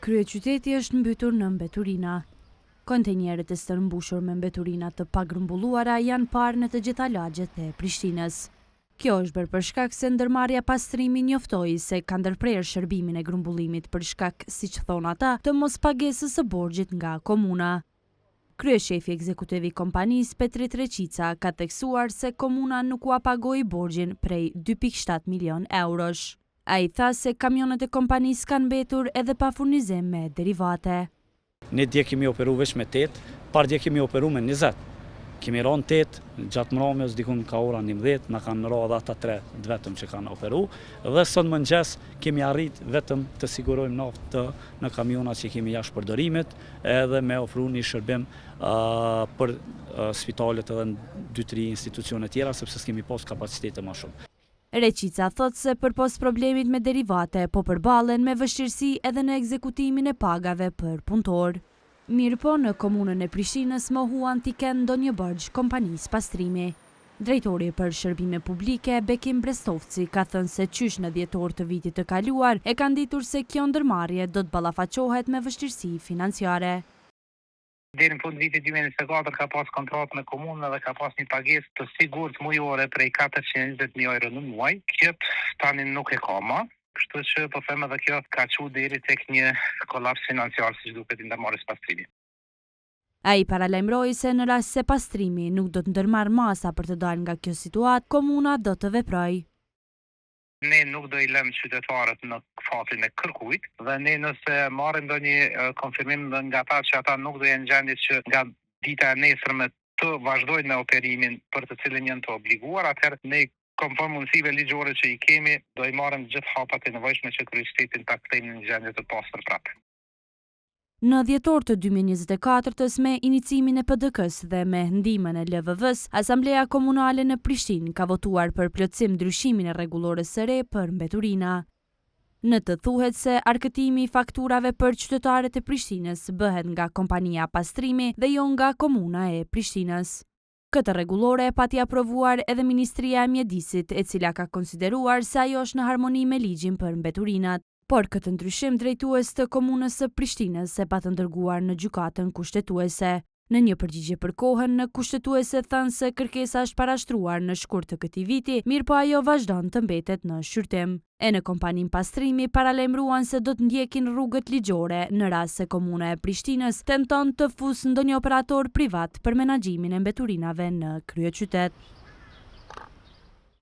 Kryeqyteti është mbytur në mbeturina. Kontenjerët e stërmbushur me mbeturina të pagrumbulluara janë parë në të gjitha lagjet e Prishtinës. Kjo është bërë për shkak se ndërmarrja pastrimi njoftoi se ka ndërprerë shërbimin e grumbullimit për shkak, siç thon ata, të mospagesës së borxhit nga komuna. Kryeshefi ekzekutiv i kompanisë Petri Treqica ka theksuar se komuna nuk u pagoi borxhin prej 2.7 milion eurosh. Ai tha se kamionet e kompanisë kanë mbetur edhe pa furnizim me derivate. Ne dje kemi operu veç me 8, par dje kemi operu me 20. Kemi ranë 8, gjatë mramjes dikun ka ora 11, na kanë ra dhe ata 3 vetëm që kanë operu, dhe sot mëngjes kemi arrit vetëm të sigurojmë naftë në kamionat që kemi jashtë përdorimit, edhe me ofru një shërbim për spitalet edhe në 2-3 institucione tjera, sepse s'kemi pas kapacitete më shumë. Reqica thot se përpos problemit me derivate, po përballen me vështirësi edhe në ekzekutimin e pagave për punëtor. Mirë po në komunën e Prishtinës mohuan t'i kenë ndonjë borxh kompanisë pastrimi. Drejtori për shërbime publike, Bekim Brestovci, ka thënë se qysh në dhjetor të vitit të kaluar e kanë ditur se kjo ndërmarrje do të ballafaqohet me vështirësi financiare. Deri në fund vitit 2024 ka pas kontratë me komunën dhe ka pas një pagesë të sigurt mujore prej 420.000 euro në muaj. Këtë tani nuk e ka më, kështu që po them edhe kjo ka çu deri tek një kolaps financiar siç duket i ndërmarrjes pastrimi. Ai paralajmëroi se në rast se pastrimi nuk do të ndërmarrë masa për të dalë nga kjo situatë, komuna do të veprojë. Ne nuk do i lëmë qytetarët në fatin e kërkujt dhe ne nëse marrim ndonjë konfirmim nga ata që ata nuk do jenë gjendje që nga dita e nesërme të vazhdojnë me operimin për të cilin janë të obliguar, atëherë ne konform mundësive ligjore që i kemi do i marrim gjithë hapat e nevojshme që kryeqytetin ta kthejmë në një gjendje të pastër prapë. Në dhjetor të 2024-s me inicimin e PDK-s dhe me ndihmën e LVV-s, Asamblea Komunale në Prishtinë ka votuar për plotësim ndryshimin e rregullores së re për mbeturina. Në të thuhet se arkëtimi i fakturave për qytetarët e Prishtinës bëhet nga kompania pastrimi dhe jo nga komuna e Prishtinës. Këtë rregullore pati aprovuar edhe Ministria e Mjedisit, e cila ka konsideruar se ajo është në harmoni me ligjin për mbeturinat. Por këtë ndryshim drejtues të komunës së Prishtinës e pa të ndërguar në gjykatën kushtetuese. Në një përgjigje për kohën, në kushtetuese thënë se kërkesa është parashtruar në shkurt të këtij viti, mirë po ajo vazhdon të mbetet në shqyrtim. E në kompaninë pastrimi paralajmëruan se do të ndjekin rrugët ligjore në rast se komuna e Prishtinës tenton të fusë ndonjë operator privat për menaxhimin e mbeturinave në kryeqytet.